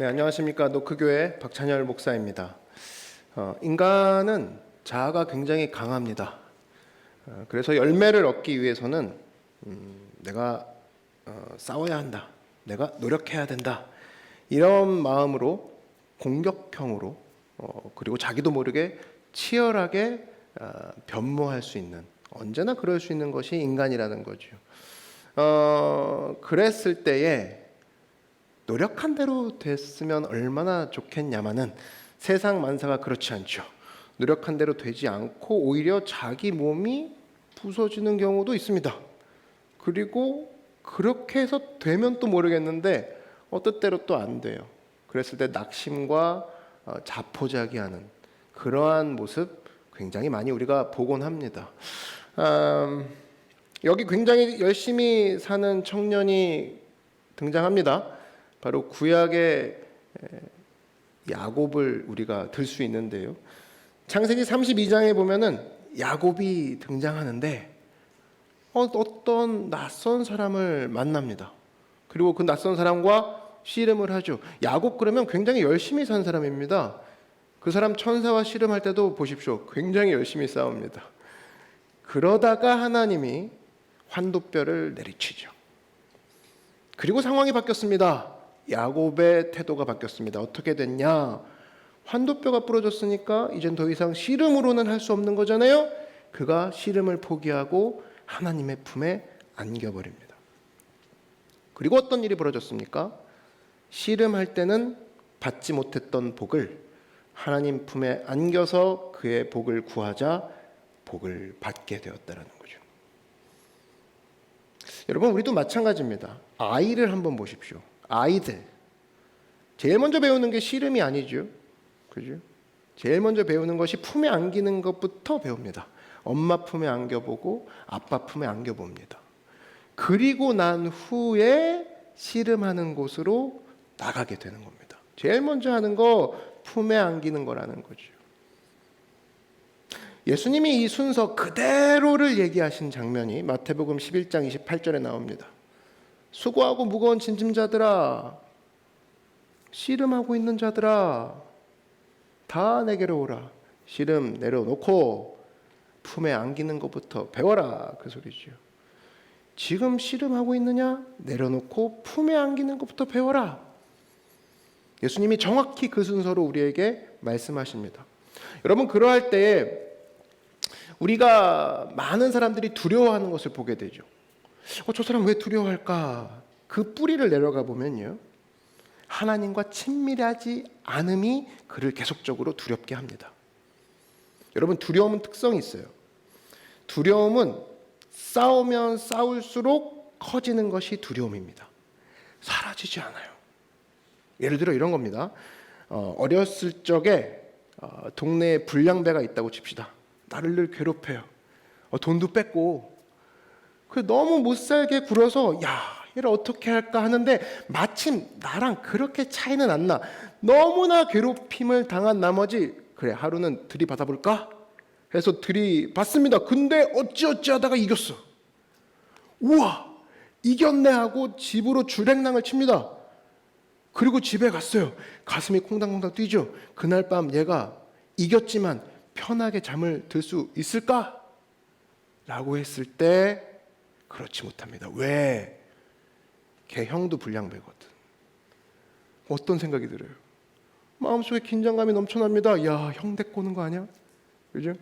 네, 안녕하십니까. 노크교회 박찬열 목사입니다. 인간은 자아가 굉장히 강합니다. 그래서 열매를 얻기 위해서는 내가 싸워야 한다, 내가 노력해야 된다, 이런 마음으로 공격형으로 그리고 자기도 모르게 치열하게 변모할 수 있는, 언제나 그럴 수 있는 것이 인간이라는 거죠. 그랬을 때에 노력한 대로 됐으면 얼마나 좋겠냐마는 세상 만사가 그렇지 않죠. 노력한 대로 되지 않고 오히려 자기 몸이 부서지는 경우도 있습니다. 그리고 그렇게 해서 되면 또 모르겠는데 어떤 때로 또 안 돼요. 그랬을 때 낙심과 자포자기하는 그러한 모습 굉장히 많이 우리가 보곤 합니다. 여기 굉장히 열심히 사는 청년이 등장합니다. 바로 구약의 야곱을 우리가 들 수 있는데요. 창세기 32장에 보면은 야곱이 등장하는데 어떤 낯선 사람을 만납니다. 그리고 그 낯선 사람과 씨름을 하죠. 야곱 그러면 굉장히 열심히 산 사람입니다. 그 사람 천사와 씨름할 때도 보십시오. 굉장히 열심히 싸웁니다. 그러다가 하나님이 환도뼈를 내리치죠. 그리고 상황이 바뀌었습니다. 야곱의 태도가 바뀌었습니다. 어떻게 됐냐? 환도뼈가 부러졌으니까 이젠 더 이상 씨름으로는 할 수 없는 거잖아요. 그가 씨름을 포기하고 하나님의 품에 안겨버립니다. 그리고 어떤 일이 벌어졌습니까? 씨름할 때는 받지 못했던 복을 하나님 품에 안겨서 그의 복을 구하자 복을 받게 되었다는 거죠. 여러분, 우리도 마찬가지입니다. 아이를 한번 보십시오. 아이들 제일 먼저 배우는 게 씨름이 아니죠. 그죠? 제일 먼저 배우는 것이 품에 안기는 것부터 배웁니다. 엄마 품에 안겨보고 아빠 품에 안겨봅니다. 그리고 난 후에 씨름하는 곳으로 나가게 되는 겁니다. 제일 먼저 하는 거 품에 안기는 거라는 거죠. 예수님이 이 순서 그대로를 얘기하신 장면이 마태복음 11장 28절에 나옵니다. 수고하고 무거운 짐진자들아, 씨름하고 있는 자들아, 다 내게로 오라. 씨름 내려놓고 품에 안기는 것부터 배워라, 그 소리죠. 지금 씨름하고 있느냐? 내려놓고 품에 안기는 것부터 배워라. 예수님이 정확히 그 순서로 우리에게 말씀하십니다. 여러분, 그러할 때에 우리가 많은 사람들이 두려워하는 것을 보게 되죠. 저 사람 왜 두려워할까? 그 뿌리를 내려가 보면요, 하나님과 친밀하지 않음이 그를 계속적으로 두렵게 합니다. 여러분, 두려움은 특성이 있어요. 두려움은 싸우면 싸울수록 커지는 것이 두려움입니다. 사라지지 않아요. 예를 들어 이런 겁니다. 어렸을 적에 동네에 불량배가 있다고 칩시다. 나를 늘 괴롭혀요. 돈도 뺏고 너무 못살게 굴어서 얘를 어떻게 할까 하는데 마침 나랑 그렇게 차이는 안 나. 너무나 괴롭힘을 당한 나머지 그래, 하루는 들이받아볼까? 해서 들이받습니다. 근데 어찌어찌 하다가 이겼어. 우와, 이겼네 하고 집으로 줄행랑을 칩니다. 그리고 집에 갔어요. 가슴이 콩당콩당 뛰죠. 그날 밤 얘가 이겼지만 편하게 잠을 들 수 있을까? 라고 했을 때 그렇지 못합니다. 왜? 걔 형도 불량배거든. 어떤 생각이 들어요? 마음속에 긴장감이 넘쳐납니다. 야, 형 데리고 오는 거 아니야? 그죠?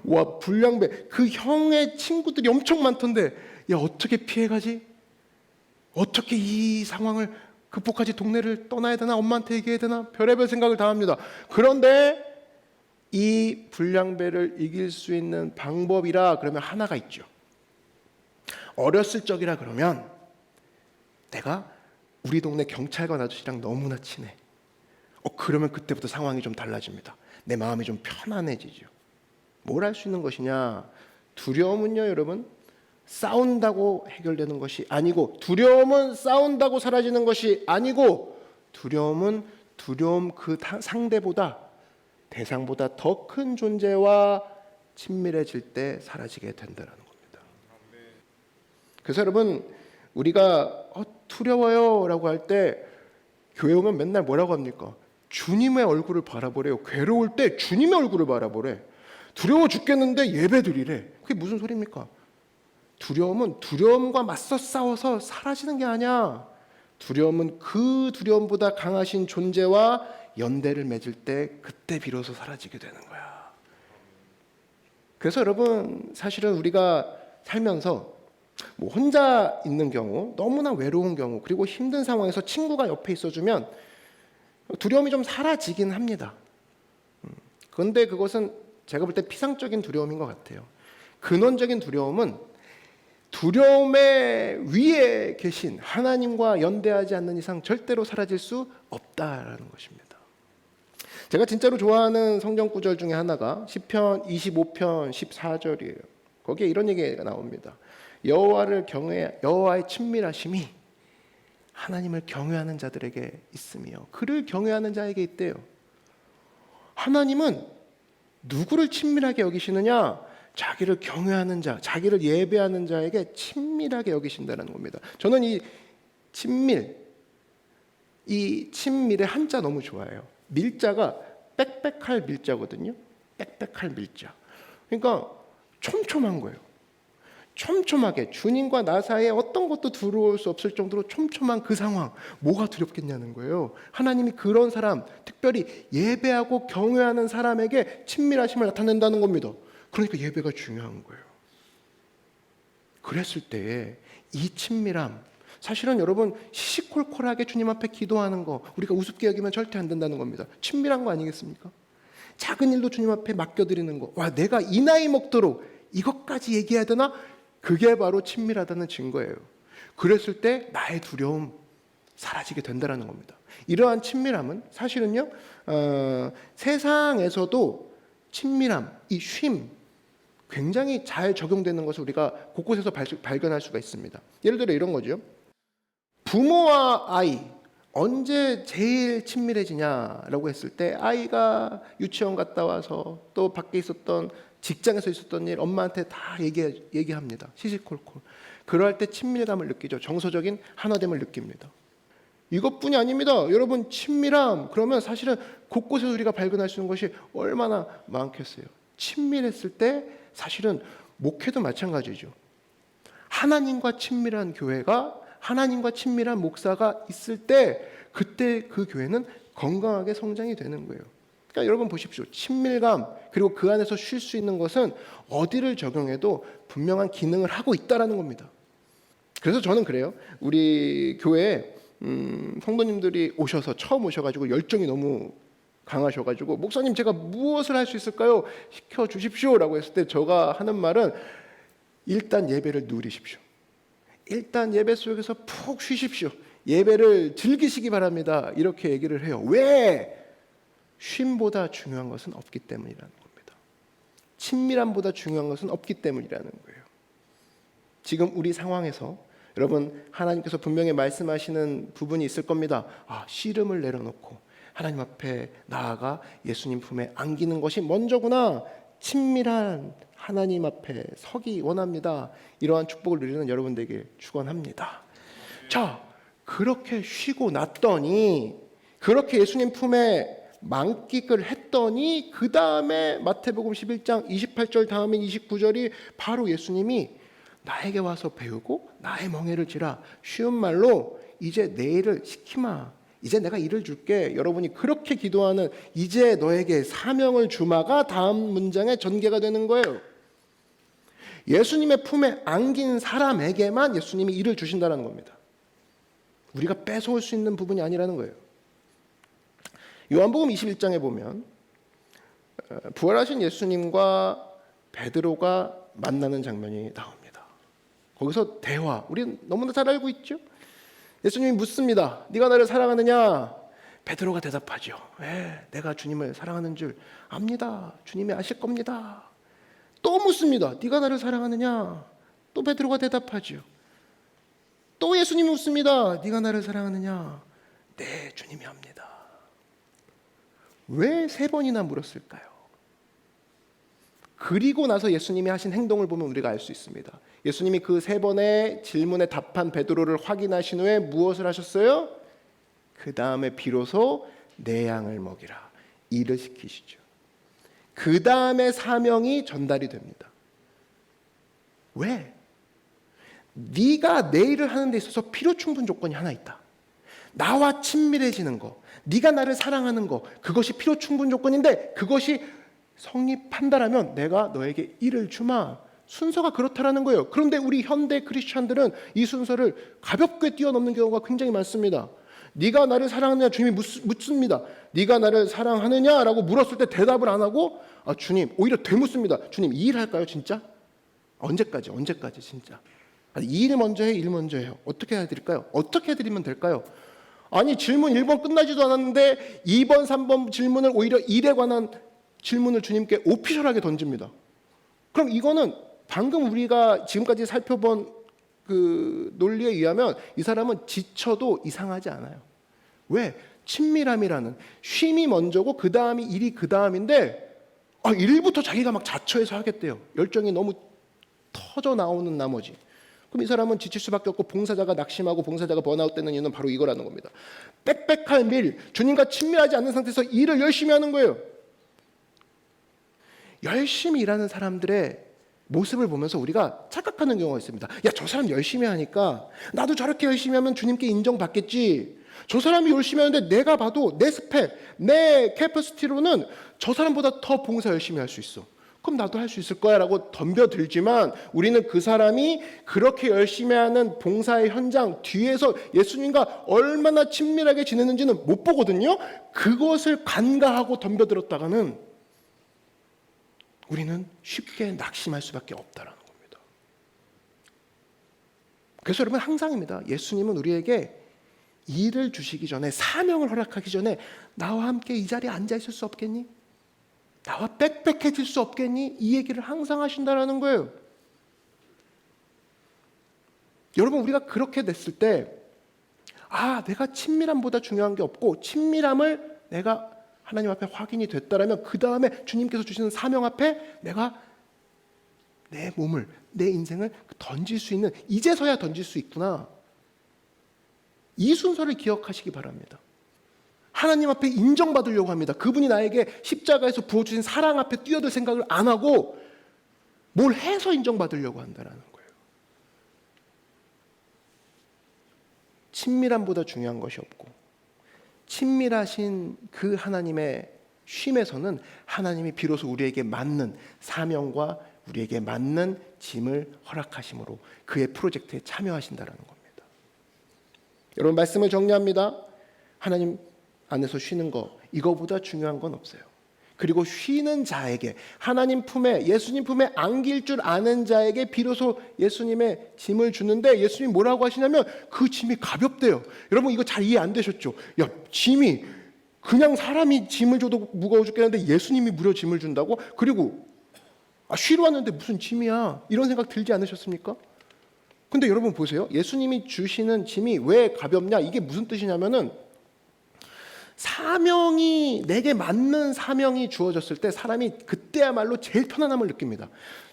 와, 불량배. 그 형의 친구들이 엄청 많던데 야, 어떻게 피해가지? 어떻게 이 상황을 극복하지? 동네를 떠나야 되나? 엄마한테 얘기해야 되나? 별의별 생각을 다 합니다. 그런데 이 불량배를 이길 수 있는 방법이라 그러면 하나가 있죠. 어렸을 적이라 그러면 내가 우리 동네 경찰관 아저씨랑 너무나 친해. 그러면 그때부터 상황이 좀 달라집니다. 내 마음이 좀 편안해지죠. 뭘 할 수 있는 것이냐? 두려움은요, 여러분, 싸운다고 해결되는 것이 아니고, 두려움은 싸운다고 사라지는 것이 아니고, 두려움은 두려움 그 상대보다, 대상보다 더 큰 존재와 친밀해질 때 사라지게 된다는 겁니다. 그래서 여러분, 우리가 두려워요 라고 할 때 교회 오면 맨날 뭐라고 합니까? 주님의 얼굴을 바라보래요. 괴로울 때 주님의 얼굴을 바라보래. 두려워 죽겠는데 예배 드리래. 그게 무슨 소리입니까? 두려움은 두려움과 맞서 싸워서 사라지는 게 아니야. 두려움은 그 두려움보다 강하신 존재와 연대를 맺을 때 그때 비로소 사라지게 되는 거야. 그래서 여러분, 사실은 우리가 살면서 뭐 혼자 있는 경우, 너무나 외로운 경우, 그리고 힘든 상황에서 친구가 옆에 있어주면 두려움이 좀 사라지긴 합니다. 그런데 그것은 제가 볼 때 피상적인 두려움인 것 같아요. 근원적인 두려움은 두려움의 위에 계신 하나님과 연대하지 않는 이상 절대로 사라질 수 없다라는 것입니다. 제가 진짜로 좋아하는 성경 구절 중에 하나가 시편 25편 14절이에요. 거기에 이런 얘기가 나옵니다. 여호와의 친밀하심이 하나님을 경외하는 자들에게 있으며 그를 경외하는 자에게 있대요. 하나님은 누구를 친밀하게 여기시느냐? 자기를 경외하는 자, 자기를 예배하는 자에게 친밀하게 여기신다는 겁니다. 저는 이 친밀의 한자 너무 좋아해요. 밀자가 빽빽할 밀자거든요. 빽빽할 밀자. 그러니까 촘촘한 거예요. 촘촘하게 주님과 나 사이에 어떤 것도 들어올 수 없을 정도로 촘촘한 그 상황, 뭐가 두렵겠냐는 거예요. 하나님이 그런 사람, 특별히 예배하고 경외하는 사람에게 친밀하심을 나타낸다는 겁니다. 그러니까 예배가 중요한 거예요. 그랬을 때에 이 친밀함, 사실은 여러분 시시콜콜하게 주님 앞에 기도하는 거 우리가 우습게 여기면 절대 안 된다는 겁니다. 친밀한 거 아니겠습니까? 작은 일도 주님 앞에 맡겨드리는 거. 와, 내가 이 나이 먹도록 이것까지 얘기해야 되나? 그게 바로 친밀하다는 증거예요. 그랬을 때 나의 두려움 사라지게 된다는 겁니다. 이러한 친밀함은 사실은요, 세상에서도 친밀함, 이 쉼 굉장히 잘 적용되는 것을 우리가 곳곳에서 발견할 수가 있습니다. 예를 들어 이런 거죠. 부모와 아이 언제 제일 친밀해지냐라고 했을 때 아이가 유치원 갔다 와서 또 밖에 있었던 직장에서 있었던 일 엄마한테 다 얘기합니다. 시시콜콜. 그럴 때 친밀감을 느끼죠. 정서적인 하나됨을 느낍니다. 이것뿐이 아닙니다. 여러분, 친밀함 그러면 사실은 곳곳에서 우리가 발견할 수 있는 것이 얼마나 많겠어요. 친밀했을 때 사실은 목회도 마찬가지죠. 하나님과 친밀한 교회가, 하나님과 친밀한 목사가 있을 때 그때 그 교회는 건강하게 성장이 되는 거예요. 그러니까 여러분 보십시오. 친밀감 그리고 그 안에서 쉴 수 있는 것은 어디를 적용해도 분명한 기능을 하고 있다라는 겁니다. 그래서 저는 그래요. 우리 교회에 성도님들이 오셔서 처음 오셔가지고 열정이 너무 강하셔가지고 목사님 제가 무엇을 할 수 있을까요? 시켜주십시오라고 했을 때 제가 하는 말은 일단 예배를 누리십시오. 일단 예배 속에서 푹 쉬십시오. 예배를 즐기시기 바랍니다. 이렇게 얘기를 해요. 왜? 쉼보다 중요한 것은 없기 때문이라는 겁니다. 친밀함보다 중요한 것은 없기 때문이라는 거예요. 지금 우리 상황에서 여러분 하나님께서 분명히 말씀하시는 부분이 있을 겁니다. 씨름을 내려놓고 하나님 앞에 나아가 예수님 품에 안기는 것이 먼저구나. 친밀한 하나님 앞에 서기 원합니다. 이러한 축복을 누리는 여러분들에게 축원합니다. 자, 그렇게 쉬고 났더니 그렇게 예수님 품에 만끽을 했더니 그 다음에 마태복음 11장 28절 다음에 29절이 바로 예수님이 나에게 와서 배우고 나의 멍에를 지라. 쉬운 말로 이제 내 일을 시키마. 이제 내가 일을 줄게. 여러분이 그렇게 기도하는 이제 너에게 사명을 주마가 다음 문장의 전개가 되는 거예요. 예수님의 품에 안긴 사람에게만 예수님이 일을 주신다는 겁니다. 우리가 뺏어올 수 있는 부분이 아니라는 거예요. 요한복음 21장에 보면 부활하신 예수님과 베드로가 만나는 장면이 나옵니다. 거기서 대화, 우리는 너무나 잘 알고 있죠. 예수님이 묻습니다. 네가 나를 사랑하느냐? 베드로가 대답하죠. 내가 주님을 사랑하는 줄 압니다. 주님이 아실 겁니다. 또 묻습니다. 네가 나를 사랑하느냐? 또 베드로가 대답하죠. 또 예수님이 묻습니다. 네가 나를 사랑하느냐? 네, 주님이 압니다. 왜 3번이나 물었을까요? 그리고 나서 예수님이 하신 행동을 보면 우리가 알 수 있습니다. 예수님이 그 3번의 질문에 답한 베드로를 확인하신 후에 무엇을 하셨어요? 그 다음에 비로소 내 양을 먹이라. 일을 시키시죠. 그 다음에 사명이 전달이 됩니다. 왜? 네가 내 일을 하는 데 있어서 필요 충분 조건이 하나 있다. 나와 친밀해지는 거, 네가 나를 사랑하는 거, 그것이 필요 충분 조건인데 그것이 성립한다라면 내가 너에게 일을 주마. 순서가 그렇다라는 거예요. 그런데 우리 현대 크리스찬들은 이 순서를 가볍게 뛰어넘는 경우가 굉장히 많습니다. 네가 나를 사랑하느냐 주님이 묻습니다. 네가 나를 사랑하느냐라고 물었을 때 대답을 안 하고 주님 오히려 되묻습니다. 주님 이 일 할까요 진짜? 언제까지 진짜? 이 일 먼저 해, 일 먼저 해요. 어떻게 해드릴까요? 어떻게 해드리면 될까요? 아니 질문 1번 끝나지도 않았는데 2번 3번 질문을 오히려 일에 관한 질문을 주님께 오피셜하게 던집니다. 그럼 이거는 방금 우리가 지금까지 살펴본 그 논리에 의하면 이 사람은 지쳐도 이상하지 않아요. 왜? 친밀함이라는 쉼이 먼저고 그 다음이 일이 그 다음인데 일부터 자기가 막 자처해서 하겠대요. 열정이 너무 터져 나오는 나머지. 그럼 이 사람은 지칠 수밖에 없고 봉사자가 낙심하고 봉사자가 번아웃되는 이유는 바로 이거라는 겁니다. 빽빽할 밀, 주님과 친밀하지 않는 상태에서 일을 열심히 하는 거예요. 열심히 일하는 사람들의 모습을 보면서 우리가 착각하는 경우가 있습니다. 야, 저 사람 열심히 하니까 나도 저렇게 열심히 하면 주님께 인정받겠지. 저 사람이 열심히 하는데 내가 봐도 내 스펙, 내 캐퍼시티로는 저 사람보다 더 봉사 열심히 할 수 있어. 그럼 나도 할 수 있을 거야 라고 덤벼들지만 우리는 그 사람이 그렇게 열심히 하는 봉사의 현장 뒤에서 예수님과 얼마나 친밀하게 지내는지는 못 보거든요. 그것을 간과하고 덤벼들었다가는 우리는 쉽게 낙심할 수밖에 없다라는 겁니다. 그래서 여러분 항상입니다. 예수님은 우리에게 일을 주시기 전에 사명을 허락하기 전에 나와 함께 이 자리에 앉아 있을 수 없겠니? 나와 빽빽해질 수 없겠니? 이 얘기를 항상 하신다라는 거예요. 여러분 우리가 그렇게 됐을 때 내가 친밀함보다 중요한 게 없고 친밀함을 내가 하나님 앞에 확인이 됐다라면 그 다음에 주님께서 주시는 사명 앞에 내가 내 몸을, 내 인생을 던질 수 있는, 이제서야 던질 수 있구나. 이 순서를 기억하시기 바랍니다. 하나님 앞에 인정받으려고 합니다. 그분이 나에게 십자가에서 부어주신 사랑 앞에 뛰어들 생각을 안 하고 뭘 해서 인정받으려고 한다는 거예요. 친밀함보다 중요한 것이 없고 친밀하신 그 하나님의 쉼에서는 하나님이 비로소 우리에게 맞는 사명과 우리에게 맞는 짐을 허락하심으로 그의 프로젝트에 참여하신다는 겁니다. 여러분 말씀을 정리합니다. 하나님 안에서 쉬는 거 이거보다 중요한 건 없어요. 그리고 쉬는 자에게 하나님 품에 예수님 품에 안길 줄 아는 자에게 비로소 예수님의 짐을 주는데 예수님이 뭐라고 하시냐면 그 짐이 가볍대요. 여러분 이거 잘 이해 안 되셨죠? 야 짐이 그냥 사람이 짐을 줘도 무거워 죽겠는데 예수님이 무려 짐을 준다고? 그리고 쉬러 왔는데 무슨 짐이야 이런 생각 들지 않으셨습니까? 근데 여러분 보세요. 예수님이 주시는 짐이 왜 가볍냐 이게 무슨 뜻이냐면은 사명이 내게 맞는 사명이 주어졌을 때 사람이 그때야말로 제일 편안함을 느낍니다.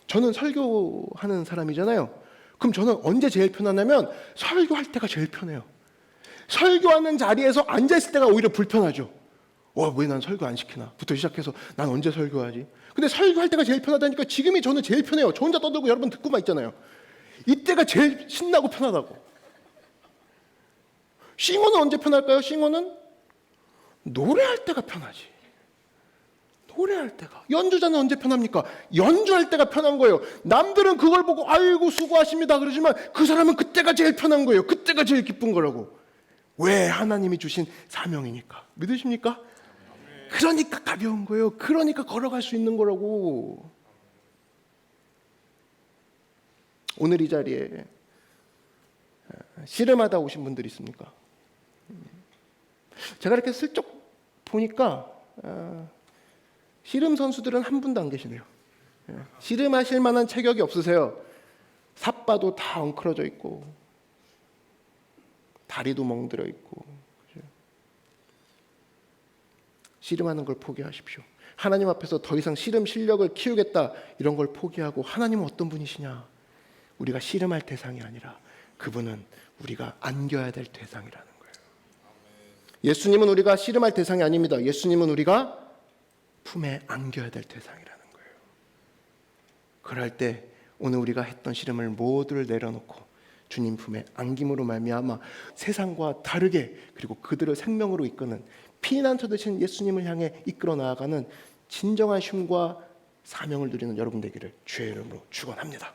저는 설교하는 사람이잖아요. 그럼 저는 언제 제일 편하냐면 설교할 때가 제일 편해요. 설교하는 자리에서 앉아있을 때가 오히려 불편하죠. 왜 난 설교 안 시키나 부터 시작해서 난 언제 설교하지. 근데 설교할 때가 제일 편하다니까 지금이 저는 제일 편해요. 저 혼자 떠들고 여러분 듣고만 있잖아요. 이때가 제일 신나고 편하다고. 싱어는 언제 편할까요? 싱어는 노래할 때가 편하지. 노래할 때가. 연주자는 언제 편합니까? 연주할 때가 편한 거예요. 남들은 그걸 보고 아이고 수고하십니다 그러지만 그 사람은 그때가 제일 편한 거예요. 그때가 제일 기쁜 거라고. 왜? 하나님이 주신 사명이니까. 믿으십니까? 그러니까 가벼운 거예요. 그러니까 걸어갈 수 있는 거라고. 오늘 이 자리에 씨름하다 오신 분들 있습니까? 제가 이렇게 슬쩍 보니까 씨름 선수들은 한 분도 안 계시네요. 씨름하실 만한 체격이 없으세요. 삿바도 다 엉클어져 있고 다리도 멍들어 있고. 씨름하는 걸 포기하십시오. 하나님 앞에서 더 이상 씨름 실력을 키우겠다 이런 걸 포기하고 하나님은 어떤 분이시냐. 우리가 씨름할 대상이 아니라 그분은 우리가 안겨야 될 대상이라는 거예요. 예수님은 우리가 씨름할 대상이 아닙니다. 예수님은 우리가 품에 안겨야 될 대상이라는 거예요. 그럴 때 오늘 우리가 했던 씨름을 모두를 내려놓고 주님 품에 안김으로 말미암아 세상과 다르게 그리고 그들을 생명으로 이끄는 피난처 되신 예수님을 향해 이끌어 나아가는 진정한 쉼과 사명을 누리는 여러분 되기를 주의 이름으로 축원합니다.